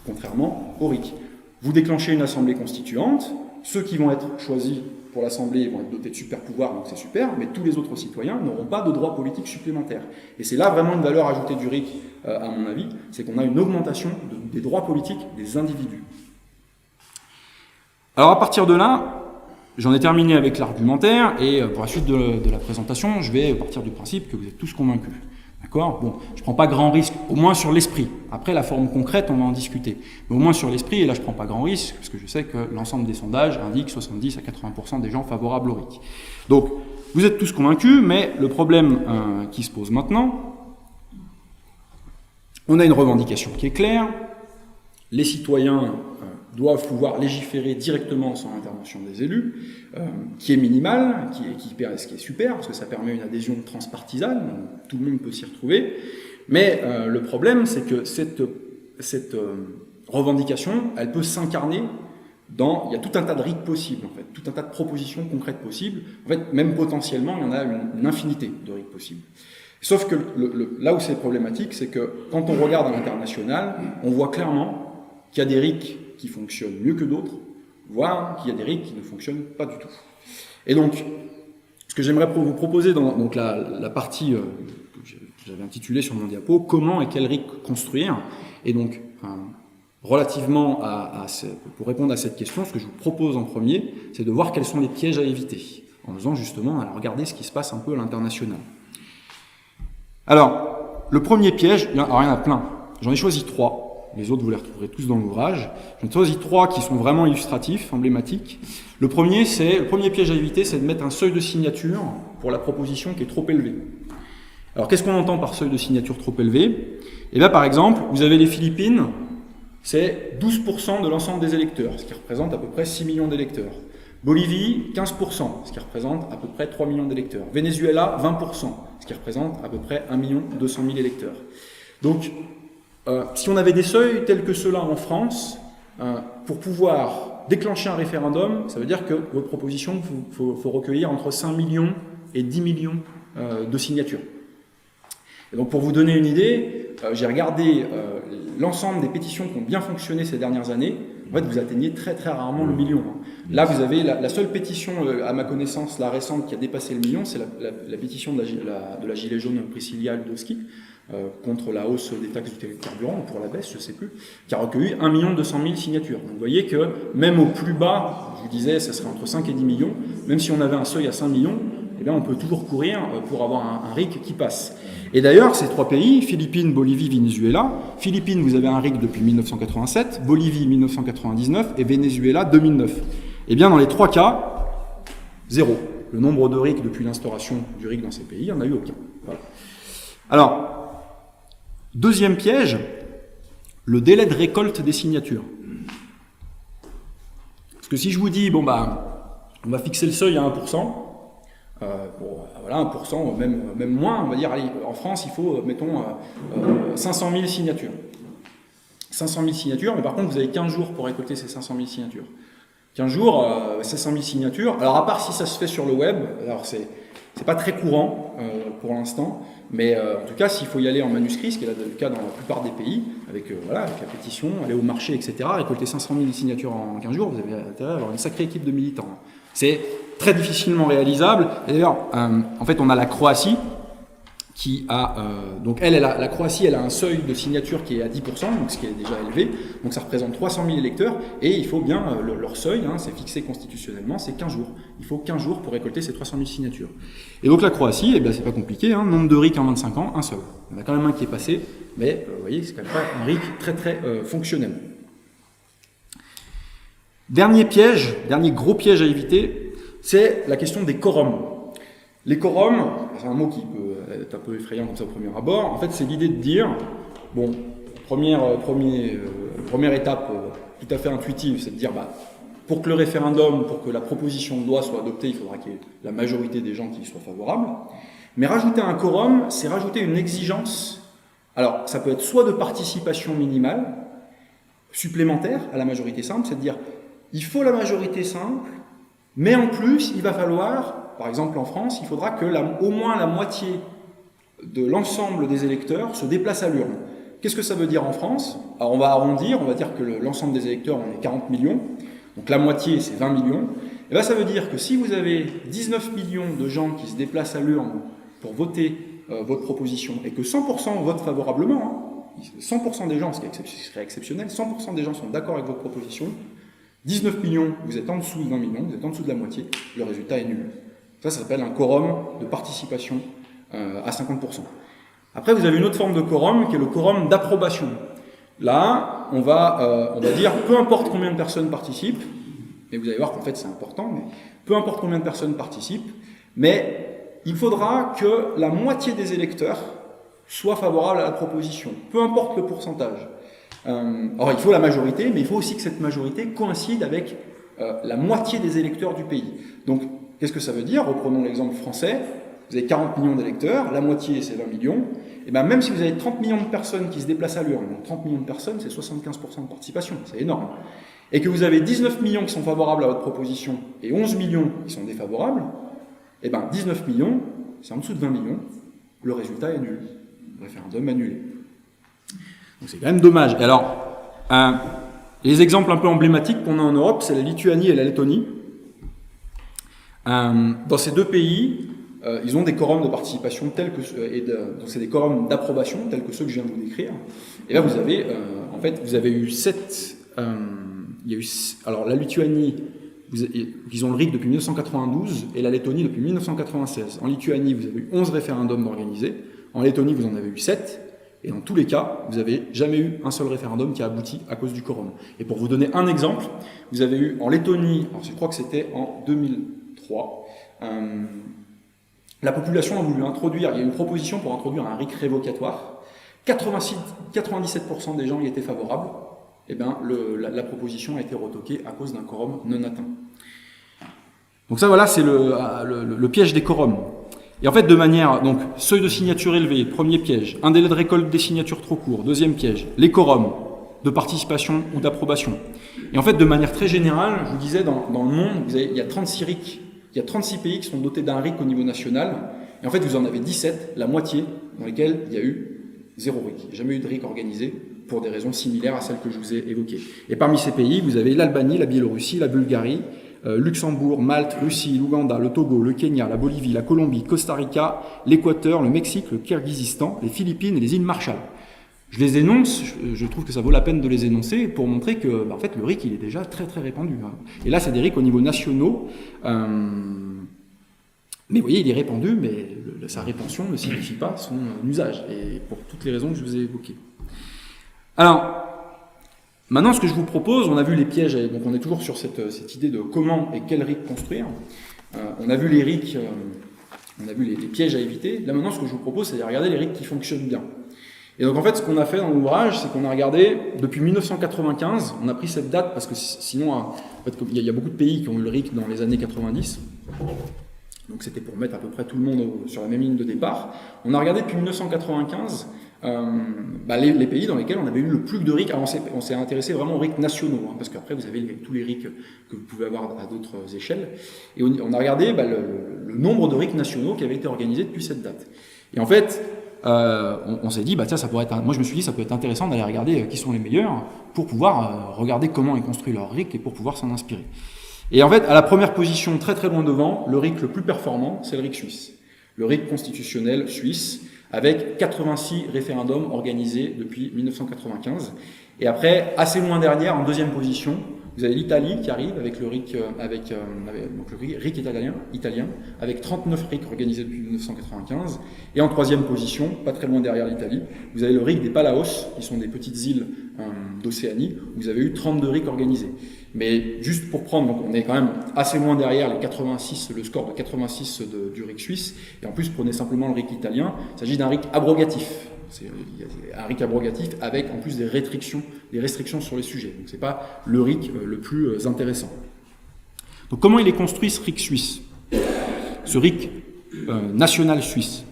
contrairement au RIC. Vous déclenchez une assemblée constituante, ceux qui vont être choisis pour l'assemblée vont être dotés de super pouvoirs, donc c'est super, mais tous les autres citoyens n'auront pas de droit politique supplémentaire. Et c'est là vraiment une valeur ajoutée du RIC, à mon avis, c'est qu'on a une augmentation des droits politiques des individus. Alors à partir de là, j'en ai terminé avec l'argumentaire, et pour la suite de la présentation, je vais partir du principe que vous êtes tous convaincus. D'accord? Bon, je ne prends pas grand risque, au moins sur l'esprit. Après, la forme concrète, on va en discuter. Mais au moins sur l'esprit, et là je ne prends pas grand risque, parce que je sais que l'ensemble des sondages indique 70 à 80% des gens favorables au RIC. Donc, vous êtes tous convaincus, mais le problème qui se pose maintenant, on a une revendication qui est claire, les citoyens doivent pouvoir légiférer directement sans l'intervention des élus, qui est minimal, ce qui est super, parce que ça permet une adhésion transpartisane, tout le monde peut s'y retrouver. Mais le problème, c'est que cette revendication, elle peut s'incarner dans... Il y a tout un tas de RIC possibles, en fait, tout un tas de propositions concrètes possibles. En fait, même potentiellement, il y en a une infinité de RIC possibles. Sauf que là où c'est problématique, c'est que quand on regarde à l'international, on voit clairement qu'il y a des RIC qui fonctionnent mieux que d'autres, voire qu'il y a des RIC qui ne fonctionnent pas du tout. Et donc, ce que j'aimerais vous proposer dans donc la partie j'avais intitulé sur mon diapo, comment et quel RIC construire. Et donc, relativement pour répondre à cette question, ce que je vous propose en premier, c'est de voir quels sont les pièges à éviter, en faisant justement, alors regardez ce qui se passe un peu à l'international. Alors, le premier piège, il y en a plein, j'en ai choisi 3, les autres vous les retrouverez tous dans l'ouvrage, j'en ai choisi 3 qui sont vraiment illustratifs, emblématiques. Le premier piège à éviter, c'est de mettre un seuil de signature pour la proposition qui est trop élevé. Alors, qu'est-ce qu'on entend par seuil de signature trop élevé? Eh bien, par exemple, vous avez les Philippines, c'est 12% de l'ensemble des électeurs, ce qui représente à peu près 6 millions d'électeurs. Bolivie, 15%, ce qui représente à peu près 3 millions d'électeurs. Venezuela, 20%, ce qui représente à peu près 1 200 000 électeurs. Donc, si on avait des seuils tels que ceux-là en France, pour pouvoir déclencher un référendum, ça veut dire que votre proposition, il faut recueillir entre 5 millions et 10 millions de signatures. Et donc, pour vous donner une idée, j'ai regardé l'ensemble des pétitions qui ont bien fonctionné ces dernières années. En fait, vous atteignez très très rarement le million. Là, vous avez la seule pétition, à ma connaissance, la récente, qui a dépassé le million, c'est la pétition de la gilet jaune Priscilla Ludowski contre la hausse des taxes du carburant, ou pour la baisse, je ne sais plus, qui a recueilli 1 200 000 signatures. Donc, vous voyez que même au plus bas, je vous disais, ça serait entre 5 et 10 millions, même si on avait un seuil à 5 millions, eh bien, on peut toujours courir pour avoir un RIC qui passe. Et d'ailleurs, ces 3 pays, Philippines, Bolivie, Venezuela, Philippines, vous avez un RIC depuis 1987, Bolivie 1999 et Venezuela 2009. Eh bien, dans les 3 cas, 0. Le nombre de RIC depuis l'instauration du RIC dans ces pays, il n'y en a eu aucun. Voilà. Alors, deuxième piège, le délai de récolte des signatures. Parce que si je vous dis, on va fixer le seuil à 1%, voilà, 1%, même moins, on va dire, allez, en France, il faut, mettons, 500 000 signatures. 500 000 signatures, mais par contre, vous avez 15 jours pour récolter ces 500 000 signatures. 15 jours, 500 000 signatures. Alors, à part si ça se fait sur le web, alors c'est pas très courant pour l'instant, mais en tout cas, s'il faut y aller en manuscrit, ce qui est le cas dans la plupart des pays, avec la pétition, aller au marché, etc., récolter 500 000 signatures en 15 jours, vous avez intérêt à avoir une sacrée équipe de militants. C'est très difficilement réalisable. Et d'ailleurs, en fait, on a la Croatie qui a... donc, la Croatie, elle a un seuil de signature qui est à 10%, donc ce qui est déjà élevé. Donc, ça représente 300 000 électeurs. Et il faut bien... leur seuil, c'est fixé constitutionnellement, c'est 15 jours. Il faut 15 jours pour récolter ces 300 000 signatures. Et donc, la Croatie, eh bien, c'est pas compliqué. Nombre de RIC en 25 ans, un seul. Il y en a quand même un qui est passé. Mais, vous voyez, c'est quand même pas un RIC très, très fonctionnel. Dernier piège, dernier gros piège à éviter, c'est la question des quorums. Les quorums, c'est un mot qui peut être un peu effrayant comme ça au premier abord. En fait, c'est l'idée de dire, première étape tout à fait intuitive, c'est de dire, pour que le référendum, pour que la proposition de loi soit adoptée, il faudra qu'il y ait la majorité des gens qui y soient favorables. Mais rajouter un quorum, c'est rajouter une exigence. Alors, ça peut être soit de participation minimale, supplémentaire à la majorité simple, c'est de dire, il faut la majorité simple, mais en plus, il va falloir, par exemple en France, il faudra que au moins la moitié de l'ensemble des électeurs se déplacent à l'urne. Qu'est-ce que ça veut dire en France? Alors on va arrondir, on va dire que l'ensemble des électeurs, on est 40 millions, donc la moitié c'est 20 millions. Et bien ça veut dire que si vous avez 19 millions de gens qui se déplacent à l'urne pour voter votre proposition, et que 100% votent favorablement, 100% des gens, ce qui serait exceptionnel, 100% des gens sont d'accord avec votre proposition, 19 millions, vous êtes en dessous de 20 millions, vous êtes en dessous de la moitié, le résultat est nul. Ça s'appelle un quorum de participation à 50%. Après, vous avez une autre forme de quorum qui est le quorum d'approbation. Là, on va dire, peu importe combien de personnes participent, et vous allez voir qu'en fait c'est important, mais peu importe combien de personnes participent, mais il faudra que la moitié des électeurs soient favorables à la proposition, peu importe le pourcentage. Alors il faut la majorité, mais il faut aussi que cette majorité coïncide avec la moitié des électeurs du pays. Donc, qu'est-ce que ça veut dire? Reprenons l'exemple français. Vous avez 40 millions d'électeurs, la moitié c'est 20 millions. Et bien même si vous avez 30 millions de personnes qui se déplacent à l'urne, donc 30 millions de personnes, c'est 75% de participation, c'est énorme. Et que vous avez 19 millions qui sont favorables à votre proposition et 11 millions qui sont défavorables, et bien 19 millions, c'est en dessous de 20 millions, le résultat est nul. Le référendum annulé. Donc c'est quand même dommage. Et alors, les exemples un peu emblématiques qu'on a en Europe, c'est la Lituanie et la Lettonie. Dans ces deux pays, ils ont des quorums de participation tels que donc c'est des quorums d'approbation tels que ceux que je viens de vous décrire. Et là vous avez en fait vous avez eu 7 il y a eu alors la Lituanie ils ont le RIC depuis 1992 et la Lettonie depuis 1996. En Lituanie, vous avez eu 11 référendums organisés. En Lettonie, vous en avez eu 7. Et dans tous les cas, vous n'avez jamais eu un seul référendum qui a abouti à cause du quorum. Et pour vous donner un exemple, vous avez eu en Lettonie, alors je crois que c'était en 2003, la population a voulu introduire, il y a une proposition pour introduire un RIC révocatoire. 97% des gens y étaient favorables. Eh bien, la proposition a été retoquée à cause d'un quorum non atteint. Donc ça, voilà, c'est le piège des quorums. Et en fait, de manière, donc, seuil de signature élevé, premier piège, un délai de récolte des signatures trop court, deuxième piège, les quorums de participation ou d'approbation. Et en fait, de manière très générale, je vous disais, dans le monde, il y a 36 RIC, il y a 36 pays qui sont dotés d'un RIC au niveau national, et en fait, vous en avez 17, la moitié, dans lesquels il y a eu 0 RIC. Il n'y a jamais eu de RIC organisé, pour des raisons similaires à celles que je vous ai évoquées. Et parmi ces pays, vous avez l'Albanie, la Biélorussie, la Bulgarie, Luxembourg, Malte, Russie, l'Ouganda, le Togo, le Kenya, la Bolivie, la Colombie, Costa Rica, l'Équateur, le Mexique, le Kirghizistan, les Philippines et les îles Marshall. Je les énonce, je trouve que ça vaut la peine de les énoncer pour montrer que en fait, le RIC il est déjà très très répandu. Et là, c'est des RIC au niveau nationaux. Mais vous voyez, il est répandu, mais sa répansion ne signifie pas son usage, et pour toutes les raisons que je vous ai évoquées. Alors, maintenant, ce que je vous propose, on a vu les pièges, donc on est toujours sur cette idée de comment et quel RIC construire. On a vu les RIC, on a vu les pièges à éviter. Là, maintenant, ce que je vous propose, c'est de regarder les RIC qui fonctionnent bien. Et donc, en fait, ce qu'on a fait dans l'ouvrage, c'est qu'on a regardé, depuis 1995, on a pris cette date, parce que sinon, en fait, il y a beaucoup de pays qui ont eu le RIC dans les années 90. Donc, c'était pour mettre à peu près tout le monde sur la même ligne de départ. On a regardé depuis 1995 les pays dans lesquels on avait eu le plus de RIC. Alors on s'est intéressé vraiment aux RIC nationaux, parce qu'après vous avez tous les RIC que vous pouvez avoir à d'autres échelles. Et on a regardé le nombre de RIC nationaux qui avaient été organisés depuis cette date. Et en fait, on s'est dit, tiens, ça pourrait être moi je me suis dit, ça peut être intéressant d'aller regarder qui sont les meilleurs pour pouvoir regarder comment ils construisent leur RIC et pour pouvoir s'en inspirer. Et en fait, à la première position, très très loin devant, le RIC le plus performant, c'est le RIC suisse. Le RIC constitutionnel suisse, avec 86 référendums organisés depuis 1995. Et après, assez loin derrière, en deuxième position, vous avez l'Italie qui arrive avec le RIC, donc le RIC italien, avec 39 RIC organisés depuis 1995. Et en troisième position, pas très loin derrière l'Italie, vous avez le RIC des Palaos, qui sont des petites îles d'Océanie, où vous avez eu 32 RIC organisés. Mais juste pour prendre, donc on est quand même assez loin derrière les 86, le score de 86 du RIC suisse, et en plus prenez simplement le RIC italien, il s'agit d'un RIC abrogatif. C'est un RIC abrogatif avec en plus des restrictions sur les sujets. Donc c'est pas le RIC le plus intéressant. Donc comment il est construit ce RIC suisse? Ce RIC national suisse.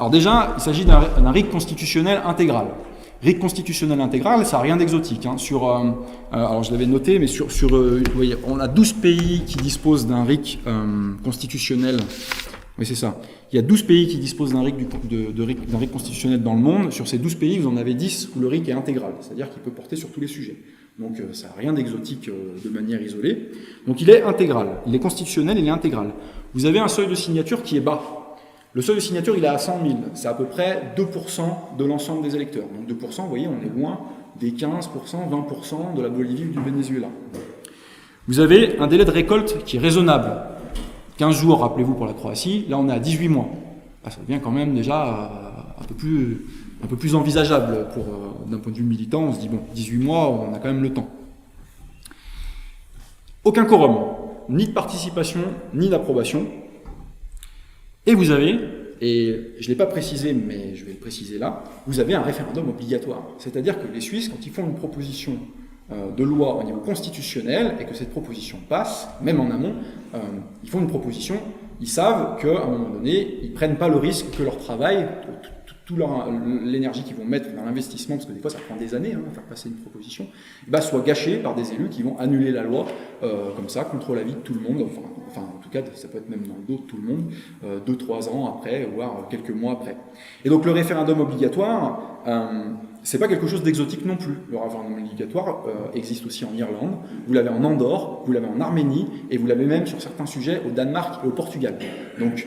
Alors déjà, il s'agit d'un RIC constitutionnel intégral. RIC constitutionnel intégral, ça n'a rien d'exotique. Alors je l'avais noté, mais vous voyez, on a 12 pays qui disposent d'un RIC constitutionnel. Oui, c'est ça. Il y a 12 pays qui disposent d'un RIC constitutionnel dans le monde. Sur ces 12 pays, vous en avez 10 où le RIC est intégral, c'est-à-dire qu'il peut porter sur tous les sujets. Donc ça n'a rien d'exotique de manière isolée. Donc il est intégral, il est constitutionnel, il est intégral. Vous avez un seuil de signature qui est bas. Le seuil de signature, il est à 100 000. C'est à peu près 2% de l'ensemble des électeurs. Donc 2%, vous voyez, on est loin des 15%, 20% de la Bolivie ou du Venezuela. Vous avez un délai de récolte qui est raisonnable. 15 jours, rappelez-vous, pour la Croatie. Là, on est à 18 mois. Ça devient quand même déjà un peu plus envisageable d'un point de vue militant. On se dit, 18 mois, on a quand même le temps. Aucun quorum, ni de participation, ni d'approbation. Et vous avez, et je ne l'ai pas précisé, mais je vais le préciser là, vous avez un référendum obligatoire. C'est-à-dire que les Suisses, quand ils font une proposition de loi au niveau constitutionnel et que cette proposition passe, même en amont, ils font une proposition, ils savent qu'à un moment donné, ils ne prennent pas le risque que leur travail, toute l'énergie qu'ils vont mettre dans l'investissement, parce que des fois ça prend des années à faire passer une proposition, soit gâché par des élus qui vont annuler la loi comme ça, contre l'avis de tout le monde, enfin cas ça peut être même dans le dos de tout le monde, 2-3 ans après, voire quelques mois après. Et donc le référendum obligatoire, c'est pas quelque chose d'exotique non plus. Le référendum obligatoire existe aussi en Irlande, vous l'avez en Andorre, vous l'avez en Arménie, et vous l'avez même sur certains sujets au Danemark et au Portugal. Donc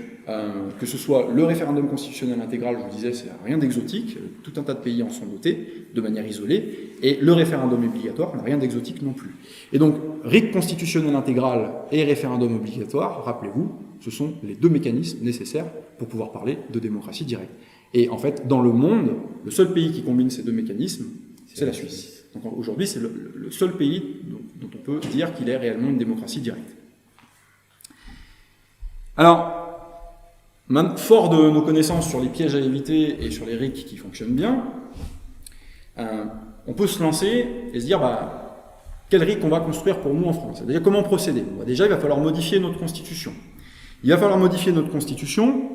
que ce soit le référendum constitutionnel intégral, je vous disais, c'est rien d'exotique, tout un tas de pays en sont dotés de manière isolée, et le référendum obligatoire n'a rien d'exotique non plus. Et donc, RIC constitutionnel intégral et référendum obligatoire, rappelez-vous, ce sont les deux mécanismes nécessaires pour pouvoir parler de démocratie directe. Et en fait, dans le monde, le seul pays qui combine ces deux mécanismes, c'est la Suisse. Donc aujourd'hui, c'est le seul pays dont on peut dire qu'il est réellement une démocratie directe. Alors, fort de nos connaissances sur les pièges à éviter et sur les RIC qui fonctionnent bien, on peut se lancer et se dire quel RIC on va construire pour nous en France. C'est-à-dire comment procéder. Déjà, il va falloir modifier notre constitution. Il va falloir modifier notre constitution,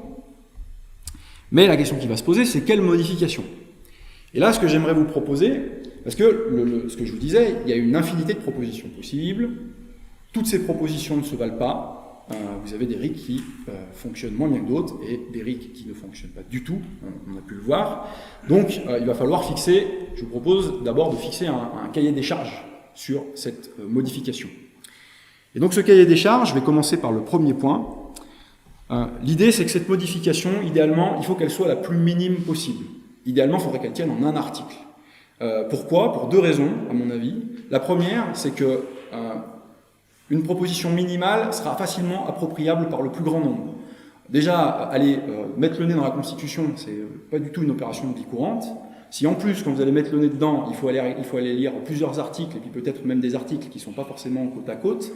mais la question qui va se poser, c'est quelle modification? Et là, ce que j'aimerais vous proposer, parce que ce que je vous disais, il y a une infinité de propositions possibles, toutes ces propositions ne se valent pas. Vous avez des RIC qui fonctionnent moins bien que d'autres et des RIC qui ne fonctionnent pas du tout, on a pu le voir. Donc il va falloir fixer, je vous propose d'abord de fixer un cahier des charges sur cette modification. Et donc ce cahier des charges, je vais commencer par le premier point. L'idée c'est que cette modification, idéalement, il faut qu'elle soit la plus minime possible. Idéalement, il faudrait qu'elle tienne en un article. Pourquoi? Pour deux raisons, à mon avis. La première, c'est que une proposition minimale sera facilement appropriable par le plus grand nombre. Déjà, aller mettre le nez dans la Constitution, c'est pas du tout une opération de vie courante. Si en plus, quand vous allez mettre le nez dedans, il faut aller lire plusieurs articles, et puis peut-être même des articles qui ne sont pas forcément côte à côte,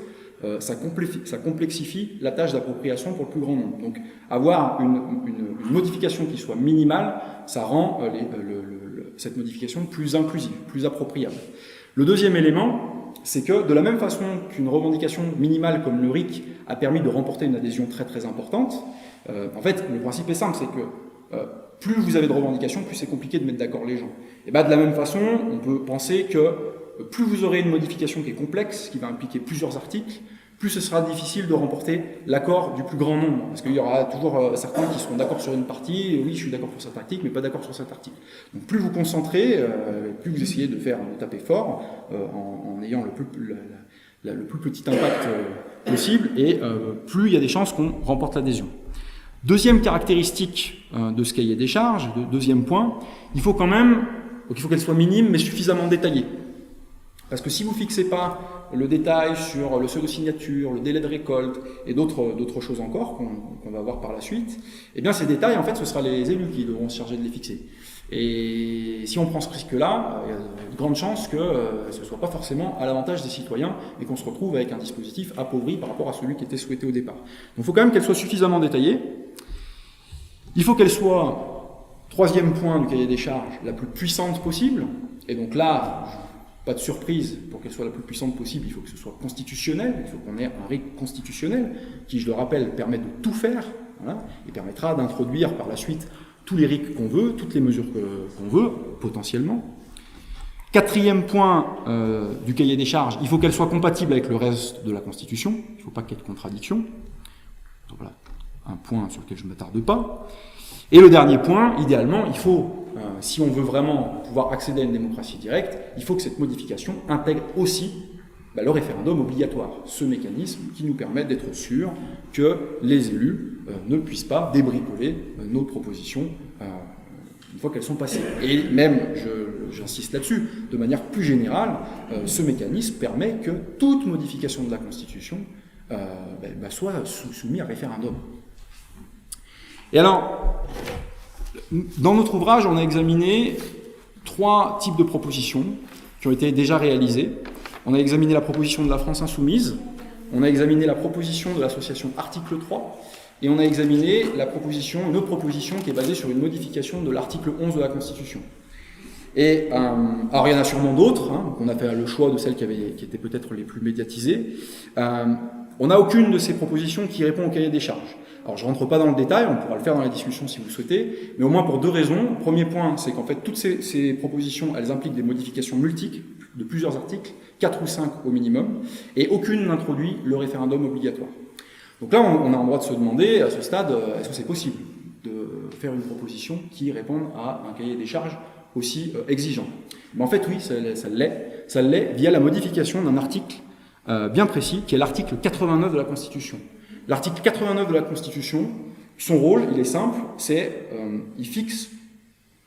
ça complexifie la tâche d'appropriation pour le plus grand nombre. Donc, avoir une modification qui soit minimale, ça rend cette modification plus inclusive, plus appropriable. Le deuxième élément, c'est que de la même façon qu'une revendication minimale comme le RIC a permis de remporter une adhésion très très importante, en fait, le principe est simple, c'est que plus vous avez de revendications, plus c'est compliqué de mettre d'accord les gens. Et de la même façon, on peut penser que plus vous aurez une modification qui est complexe, qui va impliquer plusieurs articles, plus ce sera difficile de remporter l'accord du plus grand nombre. Parce qu'il y aura toujours certains qui seront d'accord sur une partie, oui, je suis d'accord pour cet article, mais pas d'accord sur cet article. Donc plus vous concentrez, plus vous essayez de taper fort, en ayant le plus petit impact possible, et plus il y a des chances qu'on remporte l'adhésion. Deuxième caractéristique de ce cahier des charges, deuxième point, il faut qu'elle soit minime, mais suffisamment détaillée. Parce que si vous ne fixez pas le détail sur le seuil de signature, le délai de récolte et d'autres choses encore qu'on va voir par la suite, eh bien ces détails, en fait, ce sera les élus qui devront se charger de les fixer. Et si on prend ce risque-là, il y a de grandes chances que ce ne soit pas forcément à l'avantage des citoyens et qu'on se retrouve avec un dispositif appauvri par rapport à celui qui était souhaité au départ. Donc il faut quand même qu'elle soit suffisamment détaillée. Il faut qu'elle soit, troisième point du cahier des charges, la plus puissante possible. Et donc là, pas de surprise, pour qu'elle soit la plus puissante possible, il faut que ce soit constitutionnel, il faut qu'on ait un RIC constitutionnel qui, je le rappelle, permet de tout faire, voilà, et permettra d'introduire par la suite tous les RIC qu'on veut, toutes les mesures qu'on veut, potentiellement. Quatrième point du cahier des charges, il faut qu'elle soit compatible avec le reste de la Constitution, il ne faut pas qu'il y ait de contradiction. Donc voilà, un point sur lequel je ne m'attarde pas. Et le dernier point, idéalement, il faut, si on veut vraiment pouvoir accéder à une démocratie directe, il faut que cette modification intègre aussi le référendum obligatoire, ce mécanisme qui nous permet d'être sûr que les élus ne puissent pas débricoler nos propositions une fois qu'elles sont passées. Et même, j'insiste là-dessus, de manière plus générale, ce mécanisme permet que toute modification de la Constitution soit soumise à référendum. Et alors, dans notre ouvrage, on a examiné 3 types de propositions qui ont été déjà réalisées. On a examiné la proposition de la France Insoumise, on a examiné la proposition de l'association Article 3, et on a examiné une autre proposition qui est basée sur une modification de l'article 11 de la Constitution. Et alors il y en a sûrement d'autres, donc on a fait le choix de celles qui étaient peut-être les plus médiatisées. On n'a aucune de ces propositions qui répond au cahier des charges. Alors je ne rentre pas dans le détail, on pourra le faire dans la discussion si vous le souhaitez, mais au moins pour 2 raisons. Premier point, c'est qu'en fait toutes ces propositions, elles impliquent des modifications multiples de plusieurs articles, 4 ou 5 au minimum, et aucune n'introduit le référendum obligatoire. Donc là, on a le droit de se demander, à ce stade, est-ce que c'est possible de faire une proposition qui réponde à un cahier des charges aussi exigeant? En fait, oui, ça l'est via la modification d'un article bien précis, qui est l'article 89 de la Constitution. L'article 89 de la Constitution, son rôle, il est simple, c'est il fixe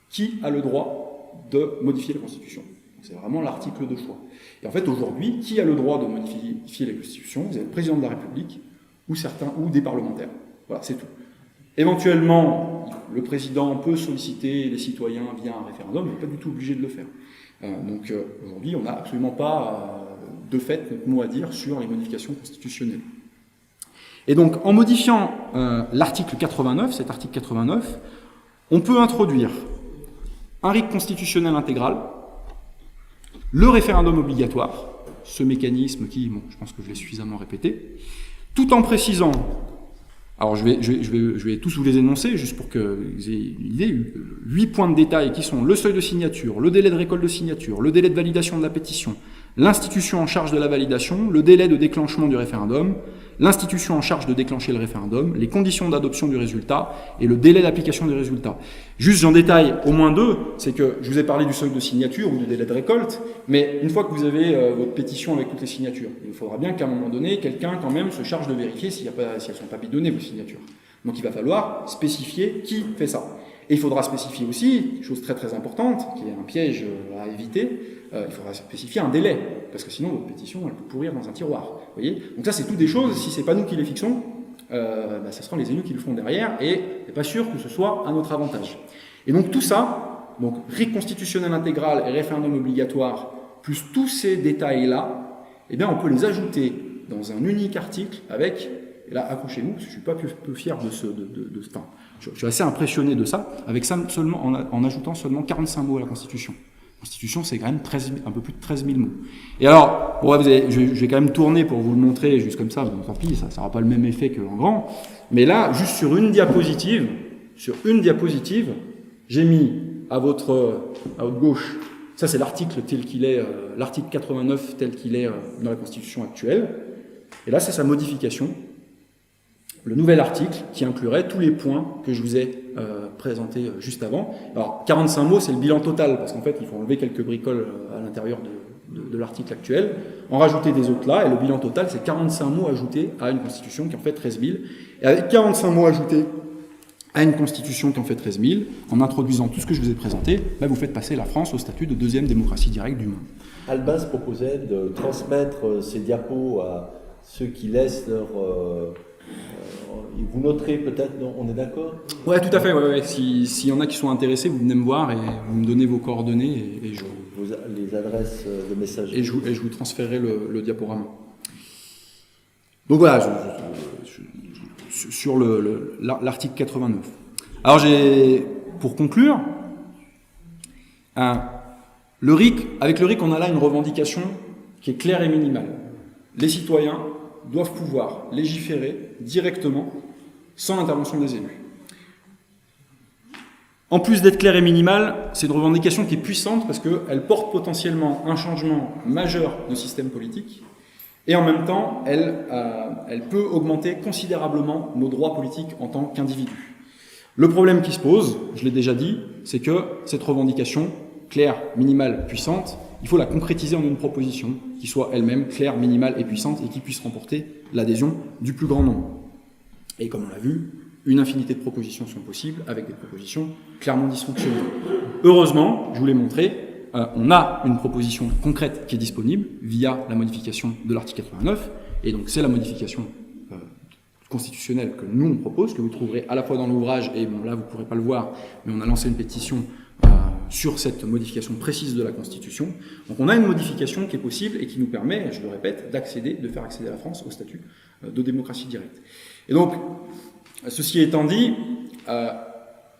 qui a le droit de modifier la Constitution. C'est vraiment l'article de choix. Et en fait, aujourd'hui, qui a le droit de modifier la Constitution? Vous avez le président de la République ou des parlementaires. Voilà, c'est tout. Éventuellement, le président peut solliciter les citoyens via un référendum, mais il n'est pas du tout obligé de le faire. Donc aujourd'hui, on n'a absolument pas de fait notre mot à dire sur les modifications constitutionnelles. Et donc, en modifiant l'article 89, cet article 89, on peut introduire un RIC constitutionnel intégral, le référendum obligatoire, ce mécanisme qui, bon, je pense que je l'ai suffisamment répété, tout en précisant, alors je vais tous vous les énoncer, juste pour que vous ayez une idée, 8 points de détail qui sont le seuil de signature, le délai de récolte de signature, le délai de validation de la pétition, l'institution en charge de la validation, le délai de déclenchement du référendum, l'institution en charge de déclencher le référendum, les conditions d'adoption du résultat et le délai d'application du résultat. Juste, j'en détaille au moins 2, c'est que je vous ai parlé du seuil de signature ou du délai de récolte, mais une fois que vous avez votre pétition avec toutes les signatures, il faudra bien qu'à un moment donné, quelqu'un quand même se charge de vérifier si elles ne sont pas bidonnées, vos signatures. Donc il va falloir spécifier qui fait ça. Et il faudra spécifier aussi, chose très très importante, qui est un piège à éviter, il faudra spécifier un délai, parce que sinon votre pétition elle peut pourrir dans un tiroir. Vous voyez, donc ça c'est toutes des choses, si c'est pas nous qui les fixons, ça sera les élus qui le font derrière, et c'est pas sûr que ce soit à notre avantage. Et donc tout ça, donc RIC constitutionnel intégral et référendum obligatoire, plus tous ces détails-là, eh bien on peut les ajouter dans un unique article avec, et là accrochez-vous, parce que je suis pas peu fier de ce temps. Je suis assez impressionné de ça, avec ça seulement, en ajoutant seulement 45 mots à la Constitution. La Constitution, c'est quand même un peu plus de 13 000 mots. Et alors, bon, je vais quand même tourner pour vous le montrer, juste comme ça, donc tant pis, ça n'aura pas le même effet qu'en grand. Mais là, juste sur une diapositive, j'ai mis à votre gauche, ça c'est l'article tel qu'il est, l'article 89 tel qu'il est dans la Constitution actuelle. Et là, c'est sa modification. Le nouvel article qui inclurait tous les points que je vous ai présentés juste avant. Alors, 45 mots, c'est le bilan total, parce qu'en fait, il faut enlever quelques bricoles à l'intérieur de l'article actuel, en rajouter des autres là, et le bilan total, c'est 45 mots ajoutés à une constitution qui en fait 13 000. Et avec 45 mots ajoutés à une constitution qui en fait 13 000, en introduisant tout ce que je vous ai présenté, vous faites passer la France au statut de deuxième démocratie directe du monde. Albin se proposait de transmettre ces diapos à ceux qui laissent leur... vous noterez peut-être, on est d'accord? Ouais, tout à fait. Ouais. S'il y en a qui sont intéressés, vous venez me voir et vous me donnez vos coordonnées et les adresses de messagerie. Et je vous transférerai le diaporama. Donc voilà, sur l'article 89. Alors pour conclure, avec le RIC, on a là une revendication qui est claire et minimale. Les citoyens doivent pouvoir légiférer directement sans l'intervention des élus. En plus d'être claire et minimale, c'est une revendication qui est puissante parce qu'elle porte potentiellement un changement majeur de système politique et en même temps, elle peut augmenter considérablement nos droits politiques en tant qu'individus. Le problème qui se pose, je l'ai déjà dit, c'est que cette revendication claire, minimale, puissante, il faut la concrétiser en une proposition qui soit elle-même claire, minimale et puissante et qui puisse remporter l'adhésion du plus grand nombre. Et comme on l'a vu, une infinité de propositions sont possibles avec des propositions clairement dysfonctionnelles. Heureusement, je vous l'ai montré, on a une proposition concrète qui est disponible via la modification de l'article 89, et donc c'est la modification constitutionnelle que nous on propose, que vous trouverez à la fois dans l'ouvrage, et bon là vous ne pourrez pas le voir, mais on a lancé une pétition sur cette modification précise de la Constitution. Donc on a une modification qui est possible et qui nous permet, je le répète, de faire accéder la France au statut de démocratie directe. Et donc, ceci étant dit,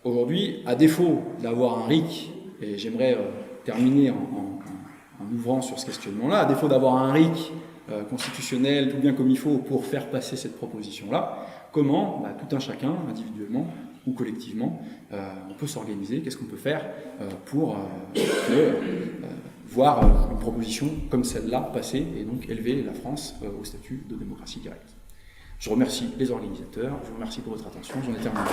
aujourd'hui, à défaut d'avoir un RIC, et j'aimerais terminer en ouvrant sur ce questionnement-là, à défaut d'avoir un RIC constitutionnel tout bien comme il faut pour faire passer cette proposition-là, comment, tout un chacun, individuellement ou collectivement, on peut s'organiser, qu'est-ce qu'on peut faire pour voir une proposition comme celle-là passer et donc élever la France au statut de démocratie directe. Je remercie les organisateurs, je vous remercie pour votre attention, j'en ai terminé.